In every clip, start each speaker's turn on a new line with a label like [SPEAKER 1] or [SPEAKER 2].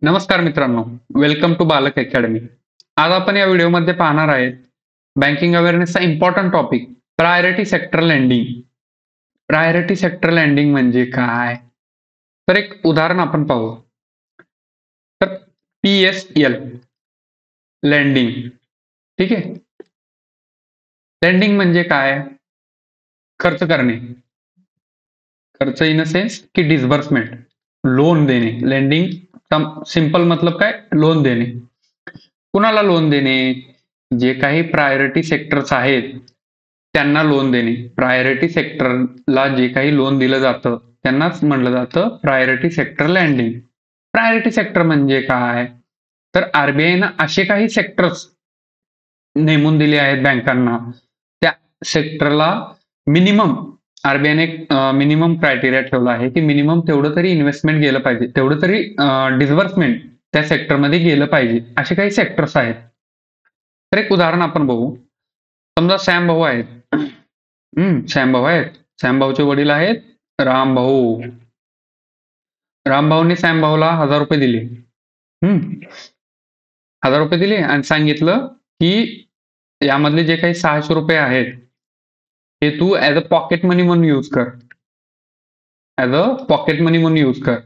[SPEAKER 1] नमस्कार मित्रांनो, welcome to बालक अकॅडमी. आज आपण या व्हिडिओमध्ये पाहणार आहेत बँकिंग अवेअरनेसचा important topic priority sector lending. Priority sector lending म्हणजे काय? तर एक उदाहरण आपण पाहू. तर PSL लेंडिंग. ठीक आहे. लेंडिंग म्हणजे काय? खर्च करणे. खर्च इन अ सेन्स की डिस्बर्समेंट, लोन देणे. लेंडिंग सिंपल मतलब काय? लोन देणे. कुणाला लोन देणे? जे काही प्रायोरिटी सेक्टर्स आहेत त्यांना लोन देणे. प्रायोरिटी सेक्टरला जे काही लोन दिलं जातं त्यांनाच म्हणलं जातं priority sector lending. Priority sector म्हणजे काय? तर आरबीआयनं असे काही सेक्टर्स नेमून दिले आहेत बँकांना, त्या सेक्टरला मिनिमम आरबीआयने मिनिमम क्रायटेरिया ठेवला आहे की मिनिमम तेवढं तरी इन्व्हेस्टमेंट गेलं पाहिजे, तेवढं तरी डिस्बर्समेंट त्या सेक्टरमध्ये गेलं पाहिजे. असे काही सेक्टर्स आहेत. तर एक उदाहरण आपण बघू. समजा सॅम भाऊ आहेत. सॅम भाऊ आहेत. सॅम भाऊचे वडील आहेत राम भाऊ. राम भाऊने सॅम भाऊला ₹1000 दिले. 1000 दिले आणि सांगितलं की यामधले जे काही ₹600 आहेत हे तू ऍज अ पॉकेट मनी म्हणून यूज कर. ऍज अ पॉकेट मनी म्हणून यूज कर.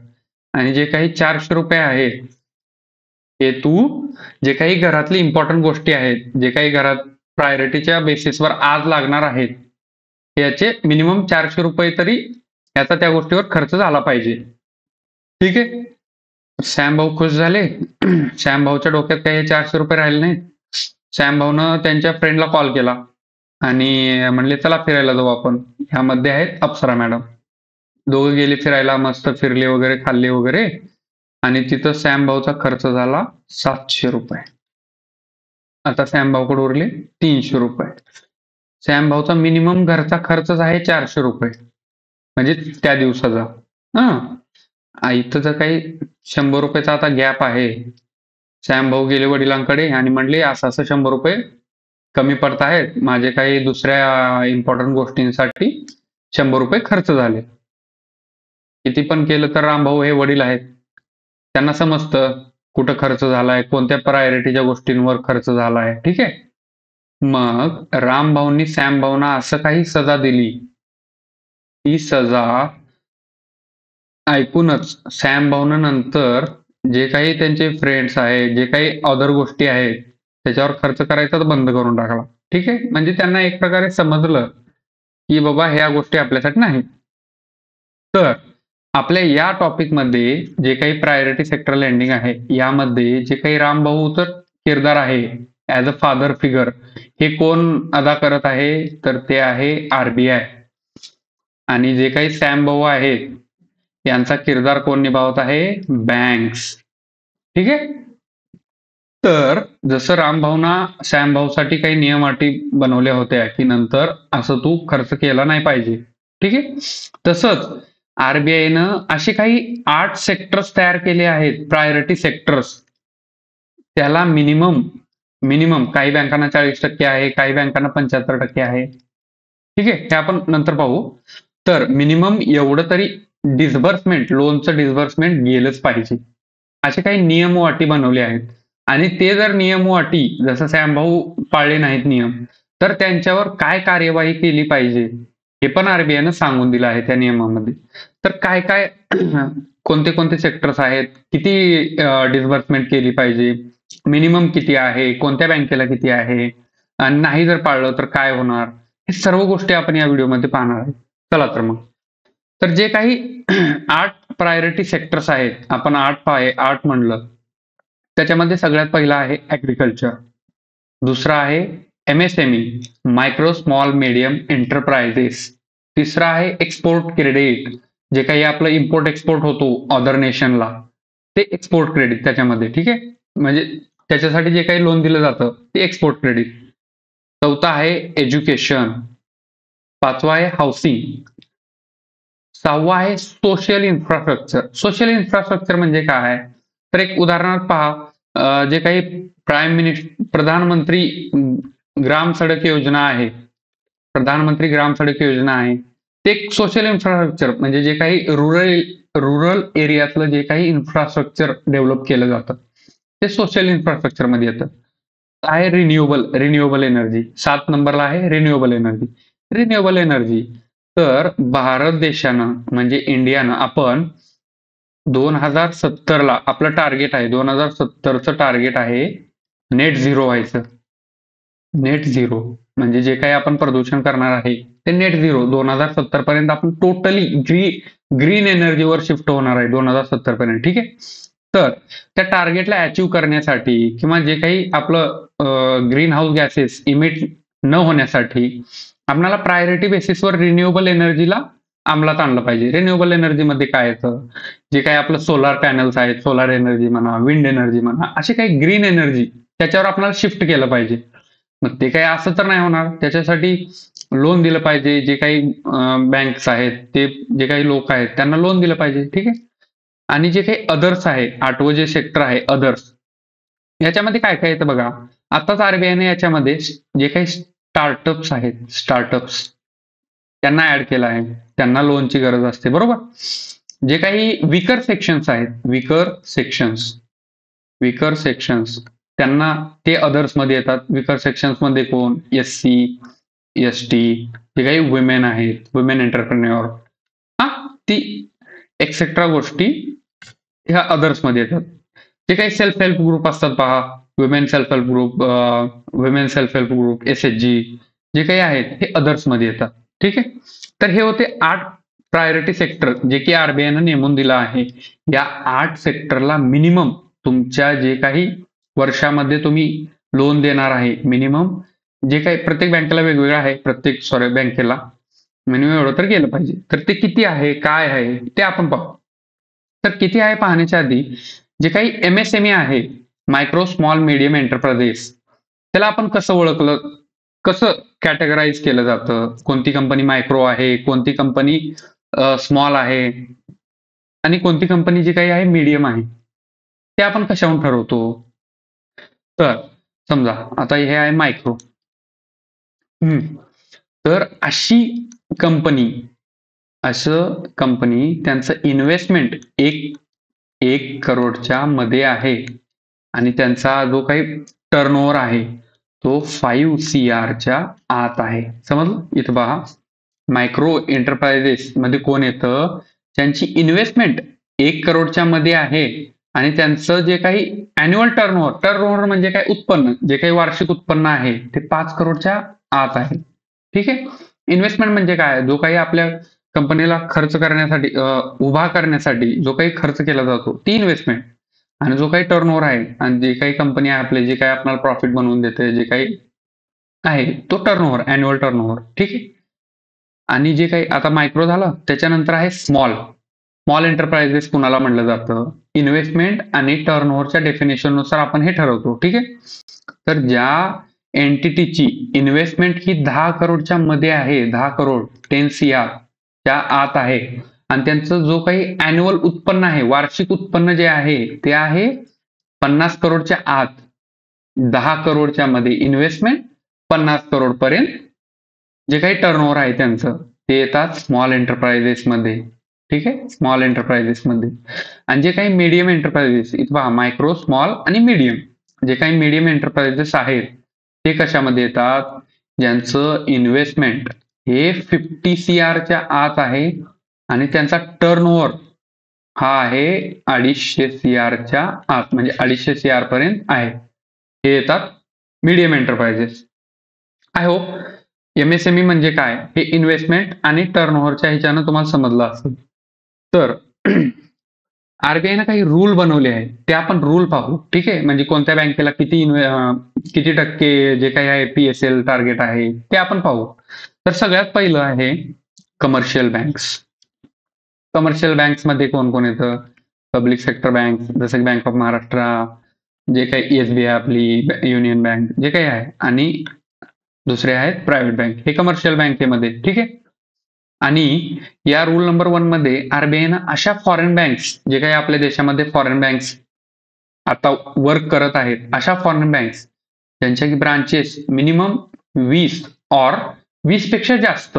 [SPEAKER 1] आणि जे काही ₹400 आहेत हे तू जे काही घरातली इम्पॉर्टंट गोष्टी आहेत, जे काही घरात प्रायोरिटीच्या बेसिसवर आज लागणार आहेत, याचे मिनिमम ₹400 तरी याचा त्या गोष्टीवर खर्च झाला पाहिजे. ठीक आहे. सॅम भाऊ खुश झाले. सॅम भाऊच्या डोक्यात काही हे ₹400 राहिले नाहीत. सॅम भाऊनं त्यांच्या फ्रेंडला कॉल केला आणि म्हणले चला फिरायला जाऊ आपण. ह्यामध्ये आहेत अप्सरा मॅडम. दोघं गेले फिरायला, मस्त फिरले वगैरे, खाल्ले वगैरे आणि तिथं सॅम भाऊचा खर्च झाला ₹700. आता सॅम भाऊकडे उरले ₹300. सॅम भाऊचा मिनिमम घरचा खर्चच आहे ₹400 म्हणजे त्या दिवसाचा. इथं जर काही ₹100चा आता गॅप आहे. सॅम भाऊ गेले वडिलांकडे आणि म्हणले असं असं ₹100 कमी पडत आहेत. माझे काही दुसऱ्या इम्पॉर्टंट गोष्टींसाठी ₹100 खर्च झाले. किती पण केलं तर रामभाऊ हे वडील आहेत. त्यांना समजतं कुठं खर्च झालाय, कोणत्या प्रायोरिटीच्या गोष्टींवर खर्च झालाय. ठीक आहे. मग रामभाऊंनी सॅम भाऊंना असं काही सजा दिली. ही सजा ऐकूनच सॅम भाऊनं नंतर जे काही त्यांचे फ्रेंड्स आहेत, जे काही अदर गोष्टी आहेत, त्याच्यावर खर्च करायचाच बंद करून टाकला. ठीक आहे. म्हणजे त्यांना एक प्रकारे समजलं की बाबा ह्या गोष्टी आपल्यासाठी नाहीत. तर आपल्या या टॉपिकमध्ये जे काही प्रायोरिटी सेक्टर लेंडिंग आहे, यामध्ये जे काही रामभाऊचं किरदार आहे ऍज अ फादर फिगर, हे कोण अदा करत आहे? तर ते आहे आरबीआय. आणि जे काही सॅम भाऊ आहेत यांचा किरदार कोण निभावत आहे? बँक्स. ठीक आहे. तर जसं रामभाऊना सॅम भाऊसाठी काही नियम अटी बनवल्या होत्या की नंतर असं तू खर्च केला नाही पाहिजे. ठीक आहे. तसंच आरबीआयनं असे काही 8 सेक्टर्स तयार केले आहेत, प्रायोरिटी सेक्टर्स. त्याला मिनिमम मिनिमम काही बँकांना 40% आहे, काही बँकांना 75% आहे. ठीक आहे. हे आपण नंतर पाहू. तर मिनिमम एवढं तरी डिस्बर्समेंट, लोनचं डिस्बर्समेंट गेलंच पाहिजे. असे काही नियम व अटी बनवले आहेत. आणि ते जर नियम व अटी जसं सॅम भाऊ पाळले नाहीत नियम, तर त्यांच्यावर काय कार्यवाही केली पाहिजे हे पण आरबीआयनं सांगून दिलं आहे त्या नियमामध्ये. तर काय काय कोणते कोणते सेक्टर्स आहेत, किती डिस्बर्समेंट केली पाहिजे, मिनिमम किती आहे, कोणत्या बँकेला किती आहे आणि नाही जर पाळलं तर काय होणार, हे सर्व गोष्टी आपण या व्हिडिओमध्ये पाहणार आहोत. चला तर मग. तर जे काही 8 प्रायोरिटी सेक्टर्स आहेत, आपण 8 म्हणलं, त्याच्यामध्ये सगळ्यात पहिला आहे ऍग्रीकल्चर. दुसरा आहे MSME, micro small medium enterprises. तिसरा आहे एक्सपोर्ट क्रेडिट, जे काही आपलं इम्पोर्ट एक्सपोर्ट होतो अदर नेशनला, ते एक्सपोर्ट क्रेडिट त्याच्यामध्ये. ठीक आहे. म्हणजे त्याच्यासाठी जे काही लोन दिलं जातं ते एक्सपोर्ट क्रेडिट. चौथा आहे एज्युकेशन. पाचवा आहे हाऊसिंग. सहावा आहे सोशल इन्फ्रास्ट्रक्चर. सोशल इन्फ्रास्ट्रक्चर म्हणजे काय? तर एक उदाहरणार्थ पहा, जे काही प्रधानमंत्री ग्राम सडक योजना आहे, प्रधानमंत्री ग्राम सडक योजना आहे, ते एक सोशल इन्फ्रास्ट्रक्चर म्हणजे जे काही रुरल रुरल एरियातलं जे काही इन्फ्रास्ट्रक्चर डेव्हलप केलं जातं ते सोशल इन्फ्रास्ट्रक्चर मध्ये येतं. आहे रिन्युएबल एनर्जी. 7 नंबरला आहे रिन्युएबल एनर्जी. रिन्युएबल एनर्जी तर भारत देशानं म्हणजे इंडियानं आपण 2070 ला आपलं टार्गेट आहे, 2070चं टार्गेट आहे नेट झिरो व्हायचं. नेट झिरो म्हणजे जे काही आपण प्रदूषण करणार आहे ते नेट झिरो 2070 पर्यंत आपण टोटली ग्रीन एनर्जीवर शिफ्ट होणार आहे 2070 पर्यंत. ठीक आहे. तर त्या टार्गेटला अचीव्ह करण्यासाठी किंवा जे काही आपलं ग्रीन हाऊस गॅसेस इमिट न होण्यासाठी आपल्याला प्रायोरिटी बेसिसवर रिन्युएबल एनर्जीला अंमलात आणलं पाहिजे. रिन्युएबल एनर्जीमध्ये काय येतं, जे काही आपलं सोलार पॅनल्स आहेत, सोलार एनर्जी म्हणा, विंड एनर्जी म्हणा, असे काही ग्रीन एनर्जी त्याच्यावर आपल्याला शिफ्ट केलं पाहिजे. मग ते काही असं तर नाही होणार. त्याच्यासाठी लोन दिलं पाहिजे. जे काही बँक्स आहेत, ते जे काही लोक आहेत त्यांना लोन दिलं पाहिजे. ठीक आहे. आणि जे काही अदर्स आहे, 8वं जे सेक्टर आहे अदर्स, याच्यामध्ये काय काय येतं बघा. आताच आरबीआयने याच्यामध्ये जे काही स्टार्टअप्स आहेत, स्टार्टअप्स त्यांना ऍड केलं आहे. त्यांना लोनची गरज असते, बरोबर. जे काही विकर सेक्शन्स आहेत, विकर सेक्शन्स त्यांना ते अदर्स मध्ये येतात. विकर सेक्शन्स मध्ये कोण, SC, ST, जे काही वुमेन आहेत, वुमेन एंटरप्रेन्युअर, हा ती एक्सेट्रा गोष्टी ह्या अदर्स मध्ये येतात. जे काही सेल्फ हेल्प ग्रुप असतात पहा, women self help group, women self help group, SHG जे काही आहेत हे अदर्स मध्ये येतात. ठीक आहे. तर हे होते 8 प्रायोरिटी सेक्टर जे की आरबीआयनं नेमून दिलं आहे. या 8 सेक्टरला मिनिमम तुमच्या जे काही वर्षामध्ये तुम्ही लोन देणार आहे, मिनिमम जे काही प्रत्येक बँकेला वेगवेगळं आहे, बँकेला मिनिमम एवढं तर गेलं पाहिजे. तर ते किती आहे, काय आहे ते आपण पाहू. तर किती आहे पाहण्याच्या आधी जे काही MSME आहे, मायक्रो स्मॉल मीडियम एंटरप्राइजेस, त्याला आपण कसं ओळखलं, कसं कॅटेगराईज केलं जातं, कोणती कंपनी मायक्रो आहे, कोणती कंपनी स्मॉल आहे आणि कोणती कंपनी जी काही आहे मीडियम आहे, ते आपण कशावरून ठरवतो. तर समजा आता हे आहे मायक्रो. तर असं कंपनी त्यांचं इन्व्हेस्टमेंट 1 करोडच्या मध्ये आहे आणि त्यांचा जो काही टर्नओव्हर आहे तो 5 CRच्या आत आहे. समजलं. इथं पहा, मायक्रो एंटरप्राइजेस मध्ये कोण येतं, त्यांची इन्व्हेस्टमेंट 1 करोडच्या मध्ये आहे आणि त्यांचं जे काही अॅन्युअल टर्नओव्हर म्हणजे काय, उत्पन्न, जे काही वार्षिक उत्पन्न आहे ते 5 करोडच्या आत आहे. ठीक आहे. इन्व्हेस्टमेंट म्हणजे काय, जो काही आपल्या कंपनीला खर्च करण्यासाठी, उभा करण्यासाठी जो काही खर्च केला जातो ती इन्व्हेस्टमेंट, आणि जो काही टर्नओव्हर आहे आणि जे काही कंपनी आहे आपली, जे काही आपल्याला प्रॉफिट बनवून देते, जे काही आहे तो टर्नओव्हर, अॅन्युअल टर्नओव्हर. ठीक आहे. आणि जे काही आता मायक्रो झालं, त्याच्यानंतर आहे स्मॉल एंटरप्राइजेस कुणाला म्हणलं जातं, इन्व्हेस्टमेंट आणि टर्नओव्हरच्या डेफिनेशन नुसार आपण हे ठरवतो. ठीक आहे. तर ज्या एंटिटीची इन्व्हेस्टमेंट ही 10 करोडच्या मध्ये आहे, 10 करोड 10 CR च्या आत आहे आणि त्यांचं जो काही अॅन्युअल उत्पन्न आहे, वार्षिक उत्पन्न जे आहे ते आहे 50 करोडच्या आत, 10 करोडच्या मध्ये इन्व्हेस्टमेंट, 50 करोड पर्यंत जे काही टर्नओव्हर आहे त्यांचं, ते येतात स्मॉल एंटरप्राइजेस मध्ये. ठीक आहे. स्मॉल एंटरप्राइजेस मध्ये. आणि जे काही मीडियम एंटरप्राइजेस, इथं पहा मायक्रो, स्मॉल आणि मीडियम, जे काही मीडियम एंटरप्राइजेस आहेत ते कशामध्ये येतात, ज्यांचं इन्व्हेस्टमेंट हे 50 CRच्या आत आहे आणि त्यांचा टर्नओव्हर हा आहे 250 CRच्या आत, म्हणजे 250 CR पर्यंत आहे, हे येतात medium enterprises. I hope MSME म्हणजे काय हे इन्व्हेस्टमेंट आणि टर्नओव्हरच्या ह्याच्यानं तुम्हाला समजलं असेल. तर आरबीआयनं काही रूल बनवले आहेत, ते आपण रूल पाहू. ठीक आहे. म्हणजे कोणत्या बँकेला किती टक्के जे काही आहे PSL टार्गेट आहे ते आपण पाहू. तर सगळ्यात पहिलं आहे कमर्शियल बँक्स. कमर्शियल बँक्स मध्ये कोण कोण येतं, पब्लिक सेक्टर बँक, जसं की बँक ऑफ महाराष्ट्र, जे काही SBI आपली, युनियन बँक जे काही आहे, आणि दुसरे आहेत प्रायव्हेट बँक, हे कमर्शियल बँकेमध्ये. ठीक आहे. आणि या रूल नंबर 1 मध्ये आरबीआयनं अशा फॉरेन बँक्स, जे काही आपल्या देशामध्ये फॉरेन बँक्स आता वर्क करत आहेत, अशा फॉरेन बँक्स ज्यांच्या की ब्रांचेस मिनिमम 20 पेक्षा जास्त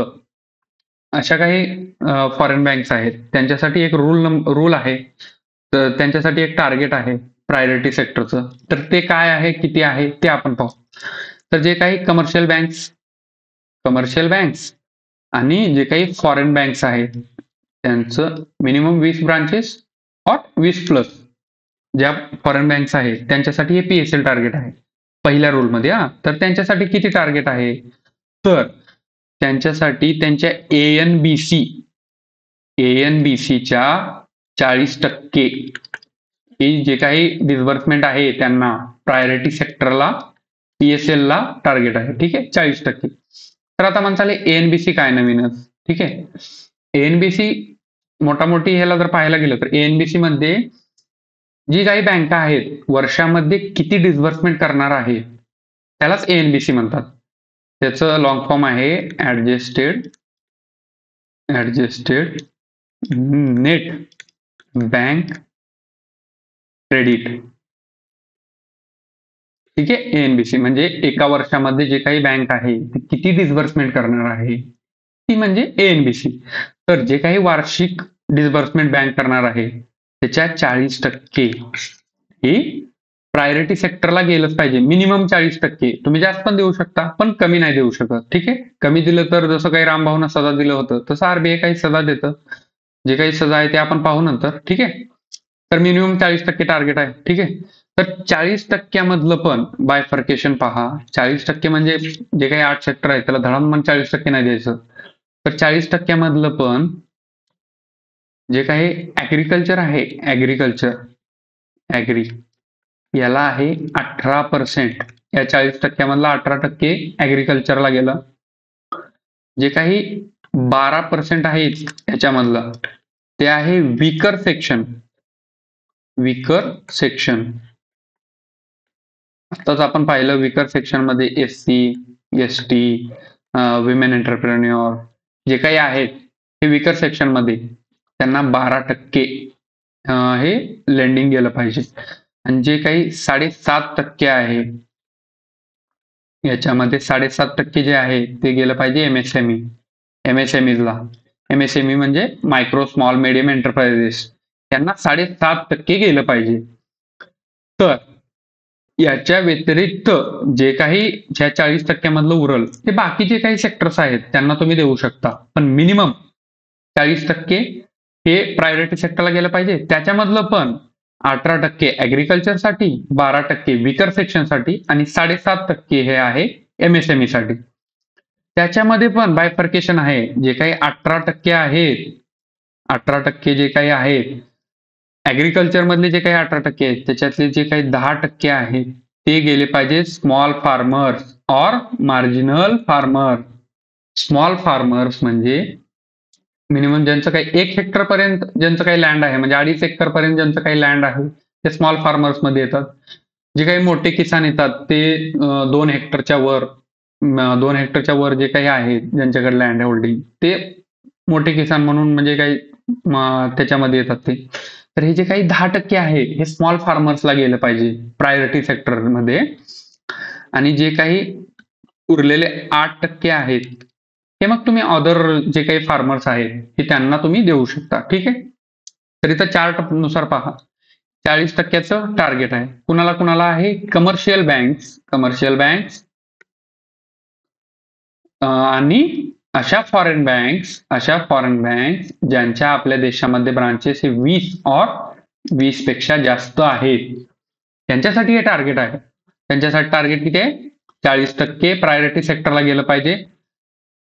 [SPEAKER 1] अशा काही फॉरेन बँक्स आहेत, त्यांच्यासाठी एक रूल आहे. तर त्यांच्यासाठी एक टार्गेट आहे प्रायोरिटी सेक्टरचं. तर ते काय आहे, किती आहे ते आपण पाहू. तर जे काही कमर्शियल बँक्स आणि जे काही फॉरेन बँक्स आहेत, त्यांचं मिनिमम 20 ब्रांचेस और 20 प्लस ज्या फॉरेन बँक्स आहेत, त्यांच्यासाठी हे PSL टार्गेट आहे. पहिल्या रूलमध्ये तर त्यांच्यासाठी किती टार्गेट आहे? तर त्यांच्यासाठी त्यांच्या ANBCच्या 40% ही जे काही डिस्बर्समेंट आहे त्यांना प्रायोरिटी सेक्टरला PSL ला टार्गेट आहे. ठीक आहे, 40%. तर आता म्हणताल ANBC काय नवीनच. ठीक आहे, ANBC मोठी ह्याला जर पाहायला गेलं तर ANBC मध्ये जी काही बँका आहेत वर्षामध्ये किती डिस्बर्समेंट करणार आहे त्यालाच ANBC म्हणतात. त्याचं लॉंग फॉर्म आहे ऍडजस्टेड नेट बँक क्रेडिट. ठीक आहे, ANBC म्हणजे एका वर्षामध्ये जे काही बँक आहे ती किती डिस्बर्समेंट करणार आहे ती म्हणजे ANBC. तर जे काही वार्षिक डिस्बर्समेंट बँक करणार आहे त्याच्या 40% ही प्रायोरिटी सेक्टरला गेलंच पाहिजे. मिनिमम 40%. तुम्ही जास्त पण देऊ शकता पण कमी नाही देऊ शकत. ठीक आहे, कमी दिलं तर जसं काही रामभाऊना सजा दिलं होतं तसं RBI काही सजा देतं. जे काही सजा आहे ते आपण पाहू नंतर. ठीक आहे, तर मिनिमम 40% टार्गेट आहे. ठीक आहे, तर 40% मधलं पण बायफर्केशन पहा. 40% म्हणजे जे काही 8 सेक्टर आहे त्याला धडाम 40% नाही द्यायचं. तर 40% मधलं पण जे काही ऍग्रिकल्चर आहे, ऍग्री याला आहे 18%. या 40% मधला 18% ऍग्रिकल्चरला गेलं. जे काही 12% आहेत याच्यामधलं ते आहे वीकर सेक्शन. आताच आपण पाहिलं वीकर सेक्शन मध्ये SC, ST, विमेन एंटरप्रेन्युअर जे काही आहेत हे वीकर सेक्शन मध्ये त्यांना 12% हे लेंडिंग गेलं पाहिजे. आणि जे काही 7.5% आहे याच्यामध्ये 7.5% जे आहे ते गेलं पाहिजे MSMEला. MSME म्हणजे मायक्रो स्मॉल मीडियम एंटरप्राइजेस, त्यांना 7.5% गेलं पाहिजे. तर याच्या व्यतिरिक्त जे काही ज्या 40% मधलं उरल ते बाकीचे काही सेक्टर्स आहेत त्यांना तुम्ही देऊ शकता. पण मिनिमम 40% हे प्रायोरिटी सेक्टरला गेलं पाहिजे. त्याच्यामधलं पण 18% ऍग्रिकल्चरसाठी, 12% विकर सेक्शनसाठी आणि 7.5% हे आहे MSME साठी. त्याच्यामध्ये पण बायफर्केशन आहे. जे काही 18% आहेत, 18% जे काही आहेत ऍग्रिकल्चर मधले जे काही 18% आहेत त्याच्यातले जे काही 10% आहेत ते गेले पाहिजे स्मॉल फार्मर्स और मार्जिनल फार्मर. स्मॉल फार्मर्स म्हणजे मिनिमम ज्यांचं काही 1 हेक्टर पर्यंत ज्यांचं काही लँड आहे, म्हणजे 2.5 एकर पर्यंत ज्यांचं काही लँड आहे ते स्मॉल फार्मर्स मध्ये येतात. जे काही मोठे किसान येतात ते 2 हेक्टरच्या वर जे काही आहे ज्यांच्याकडे लँड होल्डिंग ते मोठे किसान म्हणून म्हणजे काही त्याच्यामध्ये येतात ते. तर हे जे काही 10% आहे हे स्मॉल फार्मर्सला गेलं पाहिजे प्रायोरिटी सेक्टरमध्ये. आणि जे काही उरलेले 8% आहेत हे मग तुम्ही अदर जे काही फार्मर्स आहेत हे त्यांना तुम्ही देऊ शकता. ठीक आहे, तर इथं चार्ट नुसार पहा 40%चं टार्गेट आहे. कुणाला आहे? कमर्शियल बँक्स आणि अशा फॉरेन बँक्स ज्यांच्या आपल्या देशामध्ये ब्रांचेस हे 20 और 20 पेक्षा जास्त आहेत त्यांच्यासाठी हे टार्गेट आहे. त्यांच्यासाठी टार्गेट किती आहे? 40% प्रायोरिटी सेक्टरला गेलं पाहिजे.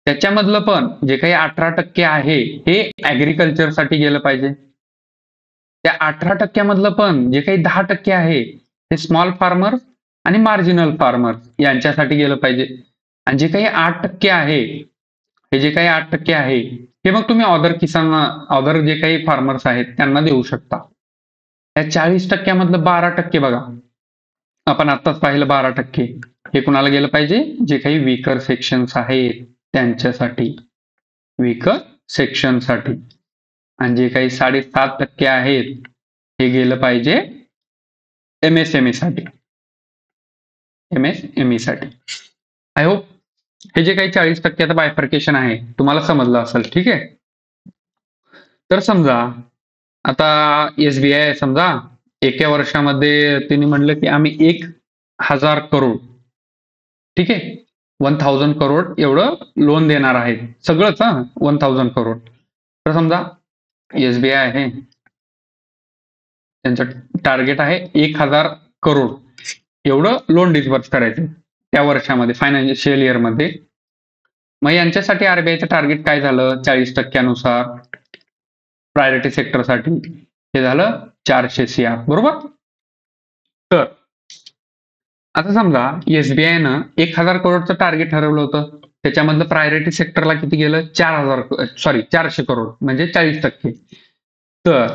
[SPEAKER 1] त्याच्यामधलं पण जे काही 18% आहे हे ऍग्रिकल्चरसाठी गेलं पाहिजे. त्या 18% मधलं पण जे काही 10% आहे ते स्मॉल फार्मर आणि मार्जिनल फार्मर यांच्यासाठी गेलं पाहिजे. आणि जे काही 8% आहे हे जे काही 8% आहे हे मग तुम्ही अदर जे काही फार्मर्स आहेत त्यांना देऊ शकता. या 40% मधलं 12% बघा, आपण आत्ताच पाहिलं 12% हे कुणाला गेलं पाहिजे? जे काही वीकर सेक्शन्स आहेत त्यांच्यासाठी, वीकर सेक्शनसाठी. आणि जे काही 7.5% आहेत हे गेलं पाहिजे MSME साठी. आय होप हे जे काही 40% बायफर्केशन आहे तुम्हाला समजलं असेल. ठीक आहे. तर समजा आता एसबीआय आहे समजा, एका वर्षामध्ये त्यांनी म्हणलं की आम्ही 1,000 करोड, ठीक आहे, 1,000 करोड एवढं लोन देणार आहे. सगळंच 1,000 करोड. तर समजा एसबीआय आहे, त्यांचं टार्गेट आहे 1,000 करोड एवढं लोन डिस्बर्स करायचं त्या वर्षामध्ये, फायनान्शियल इयरमध्ये. मग यांच्यासाठी आरबीआयचं टार्गेट काय झालं 40%नुसार प्रायोरिटी सेक्टरसाठी? हे झालं 400 CR, बरोबर. तर आता समजा एसबीआयनं 1,000 करोडचं टार्गेट ठरवलं होतं, त्याच्यामधलं प्रायोरिटी सेक्टरला किती गेलं 400 करोड, म्हणजे 40%. तर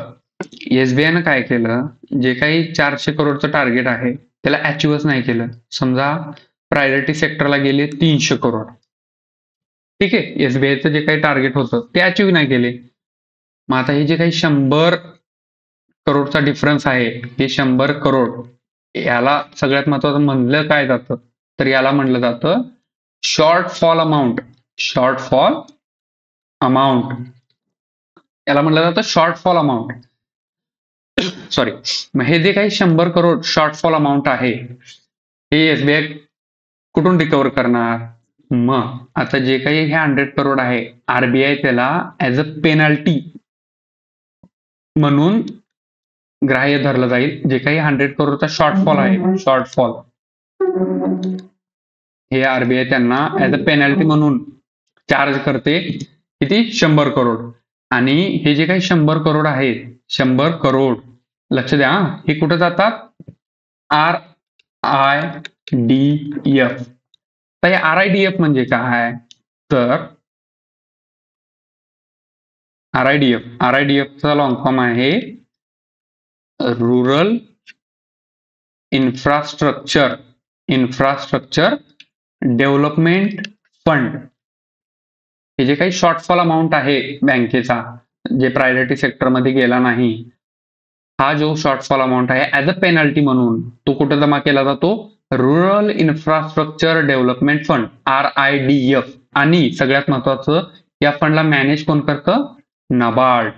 [SPEAKER 1] एसबीआयनं काय केलं, जे काही 400 करोडचं टार्गेट आहे त्याला अचिव्हच नाही केलं. समजा प्रायोरिटी सेक्टरला गेले 300 करोड, ठीक आहे, एसबीआयचं जे काही टार्गेट होतं ते अचिव्ह नाही केले. मग आता हे जे काही 100 करोडचा डिफरन्स आहे, हे 100 करोड, याला सगळ्यात महत्वाचं म्हणलं काय जातं, तर याला म्हणलं जातं शॉर्टफॉल अमाऊंट. शॉर्टफॉल अमाऊंट याला म्हणलं जातं शॉर्टफॉल अमाऊंट. सॉरी. मग हे जे काही 100 करोड शॉर्टफॉल अमाऊंट आहे, हे एसबीआय कुठून रिकव्हर करणार? मग आता जे काही हे 100 करोड आहे, आरबीआय त्याला ऍज अ पेनल्टी म्हणून ग्राह्य धरलं जाईल. जे काही 100 करोडचा शॉर्टफॉल आहे, शॉर्टफॉल, हे आरबीआय त्यांना ऍज अ पेनल्टी म्हणून चार्ज करते. किती? 100 करोड. आणि हे जे काही 100 करोड आहेत, 100 करोड, लक्ष द्या, हे कुठं जातात? RIDF. तर हे RIDF म्हणजे काय? तर RIDFचा लॉंग फॉर्म आहे रुरल इन्फ्रास्ट्रक्चर डेव्हलपमेंट फंड. हे जे काही शॉर्टफॉल अमाऊंट आहे बँकेचा, जे प्रायोरिटी सेक्टरमध्ये गेला नाही, हा जो शॉर्टफॉल अमाऊंट आहे ऍज अ पेनल्टी म्हणून तो कुठे जमा केला जातो? Rural infrastructure development fund, RIDF. आणि सगळ्यात महत्वाचं, या फंडला मॅनेज कोण करतं? नाबार्ड.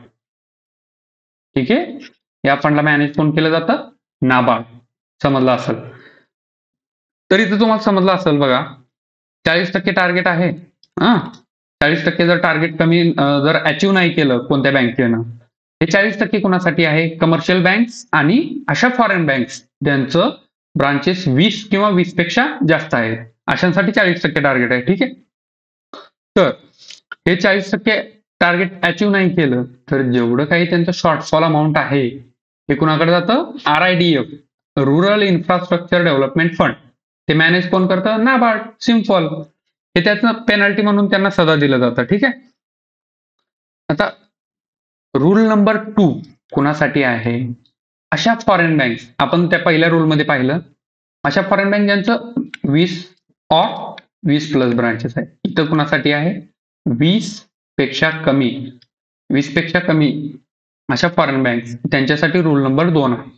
[SPEAKER 1] ठीक आहे, या फंडला मॅनेज कोण केलं जातं? नाबार्ड. समजलं असेल. तर इथं तुम्हाला समजलं असेल बघा, 40% टार्गेट आहे. 40% जर टार्गेट कमी जर अचीव्ह नाही केलं कोणत्या बँकेनं, हे 40% कोणासाठी आहे? कमर्शियल बँक्स आणि अशा फॉरेन बँक्स ज्यांचं ब्रांचेस 20 किंवा 20 पेक्षा जास्त आहेत, अशांसाठी 40% टार्गेट आहे. ठीक आहे. तर हे 40% टार्गेट अचीव्ह नाही केलं तर जेवढं काही त्यांचं शॉर्टफॉल अमाऊंट आहे हे कुणाकडे जातं? RIDF, rural infrastructure development fund. ते मॅनेज कोण करतं? नाबार्ड. सिम्पल. हे त्याचं पेनल्टी म्हणून त्यांना सजा दिलं जातं. ठीक आहे. आता रूल नंबर 2 कुणासाठी आहे? अशा फॉरेन बँक, आपण त्या पहिल्या रूलमध्ये पाहिलं, अशा फॉरेन बँक ज्यांचं 20 ऑर 20 प्लस ब्रांचेस आहे. इथं कुणासाठी आहे? 20 पेक्षा कमी. 20 पेक्षा कमी अशा फॉरेन बँक, त्यांच्यासाठी रूल नंबर 2 आहे.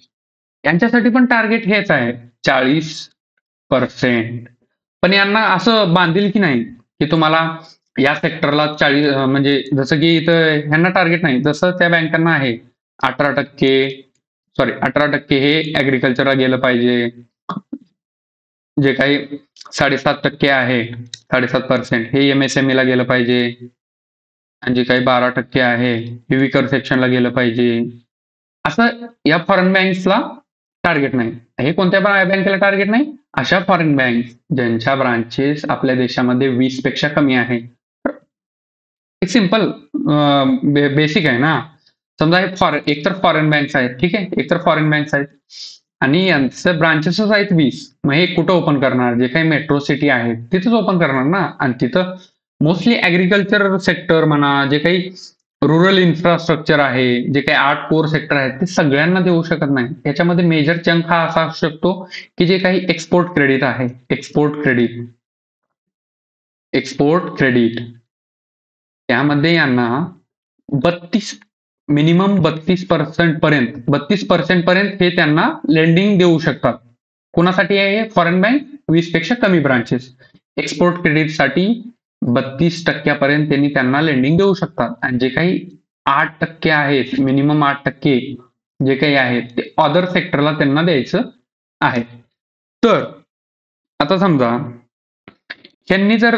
[SPEAKER 1] यांच्यासाठी पण टार्गेट हेच आहे 40%. पण यांना असं बांधील की नाही की तुम्हाला या सेक्टरला 40, म्हणजे जसं की इथं ह्यांना टार्गेट नाही, जसं त्या बँकांना आहे 18% हे ऍग्रिकल्चरला गेलं पाहिजे. जे काही 7.5% आहे, 7.5% हे MSME ला गेलं पाहिजे. आणि जे काही 12% आहे हे विकर सेक्शनला गेलं पाहिजे. असं या फॉरेन बँक्सला टार्गेट नाही. हे कोणत्या बँकेला टार्गेट नाही? अशा फॉरेन बँक ज्यांच्या ब्रांचेस आपल्या देशामध्ये 20 पेक्षा कमी आहे. सिंपल बेसिक आहे ना. समजा हे एकतर फॉरेन बँक्स आहेत, ठीक आहे, एकतर फॉरेन बँक्स आहेत आणि यांचे ब्रांचेसच आहेत 20. मग हे कुठं ओपन करणार? जे काही मेट्रो सिटी आहेत तिथंच ओपन करणार ना. आणि तिथं मोस्टली ऍग्रिकल्चर सेक्टर म्हणा, जे काही रुरल इन्फ्रास्ट्रक्चर आहे, जे काही 8 कोर सेक्टर आहेत, ते सगळ्यांना देऊ शकत नाही. याच्यामध्ये मेजर चंक हा असा असू शकतो की जे काही एक्सपोर्ट क्रेडिट आहे, एक्सपोर्ट क्रेडिट त्यामध्ये यांना 32, मिनिमम 32% पर्यंत हे त्यांना लेंडिंग देऊ शकतात. कोणासाठी आहे? फॉरेन बँक 20 पेक्षा कमी ब्रांचेस. एक्सपोर्ट क्रेडिटसाठी 32% त्यांनी त्यांना लेंडिंग देऊ शकतात. आणि जे काही 8% आहेत, मिनिमम 8% जे काही आहेत ते अदर सेक्टरला त्यांना द्यायचं आहे. तर आता समजा त्यांनी जर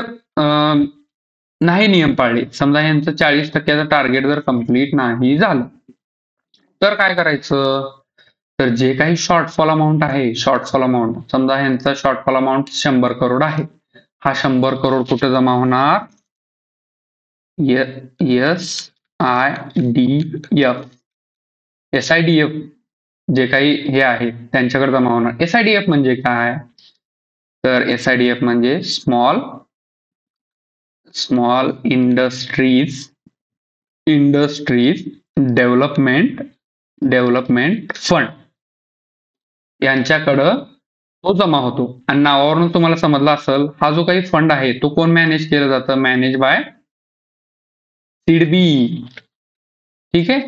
[SPEAKER 1] नाही नियम पाळले, समजा यांचं 40%चं टार्गेट जर कंप्लीट नाही झालं, तर काय करायचं? तर जे काही शॉर्टफॉल अमाऊंट आहे, शॉर्टफॉल अमाऊंट समजा यांचा शॉर्टफॉल अमाऊंट 100 करोड आहे, हा 100 करोड कुठे जमा होणार? SIDF जे काही हे आहे त्यांच्याकडे जमा होणार. SIDF म्हणजे काय? तर SIDF म्हणजे स्मॉल इंडस्ट्रीज डेव्हलपमेंट फंड यांच्याकडं तो जमा होतो. आणि नावावरून तुम्हाला समजला असेल, हा जो काही फंड आहे तो कोण मॅनेज केलं जातं? Manage by SIDBI. ठीक आहे.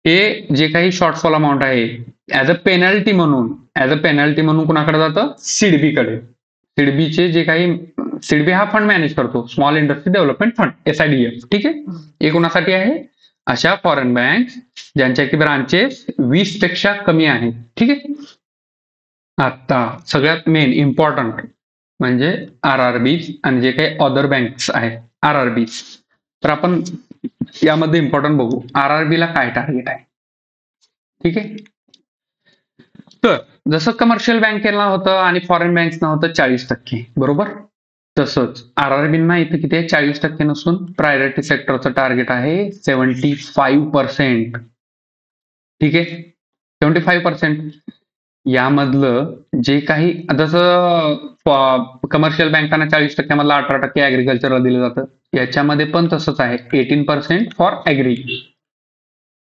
[SPEAKER 1] हे जे काही शॉर्टफॉल अमाऊंट आहे ऍज अ पेनल्टी म्हणून कुणाकडे जातं? सिडबीकडे. सिडबी हा फंड मॅनेज करतो, small industry development fund, SIDF. ठीक आहे. हे कुणासाठी आहे? अशा फॉरेन बँक ज्यांच्या की ब्रांचेस 20 पेक्षा कमी आहेत. ठीक आहे. आता सगळ्यात मेन इम्पॉर्टंट म्हणजे RRB आणि जे काही अदर बँक्स आहेत RRB. तर आपण यामध्ये इम्पॉर्टंट बघू, RRB ला काय टार्गेट आहे. ठीक आहे. तर जसं कमर्शियल बँकेला होतं आणि फॉरेन बँक्सना होतं 40%, बरोबर? तसंच RRBना इथे किती आहे? 40% नसून प्रायोरिटी सेक्टरचं टार्गेट आहे 75%. ठीक आहे. 75%. यामधलं जे काही जसं कमर्शियल बँकांना 40% मधलं 18% ऍग्रिकल्चरला दिलं जातं, याच्यामध्ये पण तसंच आहे. 18% फॉर ऍग्री,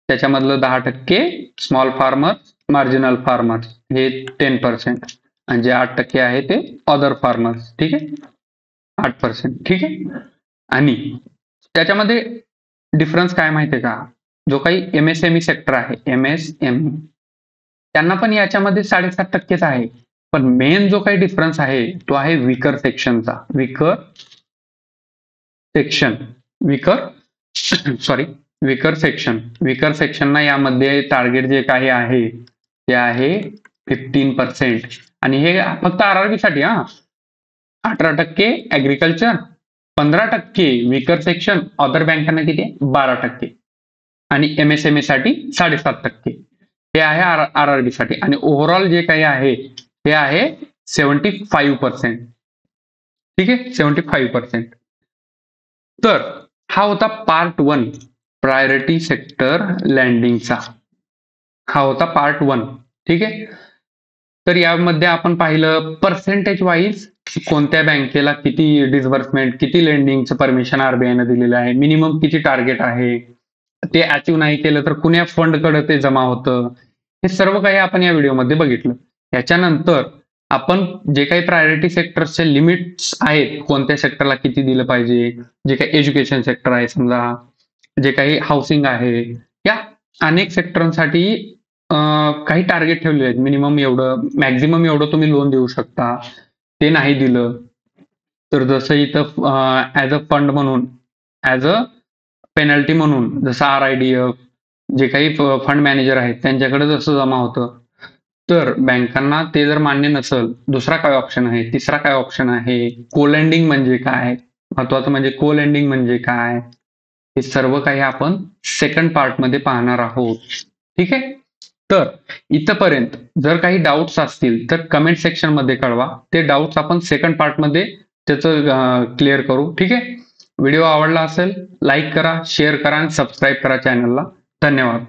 [SPEAKER 1] त्याच्यामधलं 10% स्मॉल फार्मर्स, मार्जिनल फार्मर्स हे 10%, आणि जे 8% आहे ते अदर फार्मर्स. ठीक आहे. 8%. ठीक आहे. आणि त्याच्यामध्ये डिफरन्स काय माहितीये का? जो काही MSME सेक्टर आहे, MSME, त्यांना पण याच्यामध्ये 7.5%च आहे. पण मेन जो काही डिफरन्स आहे तो आहे विकर सेक्शनचा. विकर सेक्शनना यामध्ये टार्गेट जे काही आहे ते आहे 15%. आणि हे फक्त RRB साठी. 18% ऍग्रिकल्चर, 15% विकर सेक्शन, अदर बँकांना किती आहे? 12%, आणि MSME साठी 7.5%. हे आहे RRB साठी. आणि ओव्हरऑल जे काही आहे ते आहे 75%. ठीक आहे. 75%. तर हा होता पार्ट 1 प्रायोरिटी सेक्टर लँडिंगचा. हा होता पार्ट 1. ठीक आहे. तर यामध्ये आपण पाहिलं पर्सेंटेज वाईज कोणत्या बँकेला किती डिस्बर्समेंट, किती लेंडिंगचं परमिशन RBIने दिलेलं आहे, मिनिमम किती टार्गेट आहे, ते अचीव्ह नाही केलं तर कुण्या फंडकडे ते जमा होतं, हे सर्व काही आपण या व्हिडिओमध्ये बघितलं. याच्यानंतर आपण जे काही प्रायोरिटी सेक्टरचे लिमिट्स आहेत, कोणत्या सेक्टरला किती दिलं पाहिजे, जे काही एज्युकेशन सेक्टर आहे समजा, जे काही हाऊसिंग आहे, या अनेक सेक्टरसाठी काही टार्गेट ठेवलेले आहेत. मिनिमम एवढं, मॅक्झिमम एवढं तुम्ही लोन देऊ शकता. ते नाही दिलं तर जसं इथं ऍज अ फंड म्हणून, ऍज अ पेनल्टी म्हणून, जसं RIDF जे काही फंड मॅनेजर आहेत त्यांच्याकडे जसं जमा होतं, तर बँकांना ते जर मान्य नसेल, दुसरा काय ऑप्शन आहे, तिसरा काय ऑप्शन आहे, कोलेंडिंग म्हणजे काय, महत्वाचं म्हणजे कोलेंडिंग म्हणजे काय, हे सर्व काही आपण सेकंड पार्टमध्ये पाहणार आहोत. ठीक आहे. तर इथपर्यंत जर काही डाऊट्स असतील तर कमेंट सेक्शन मध्ये कळवा. ते डाऊट्स आपण सेकंड पार्टमध्ये त्याचं क्लिअर करू. ठीक आहे. व्हिडिओ आवडला असेल लाईक करा, शेअर करा आणि सबस्क्राईब करा चॅनलला. धन्यवाद.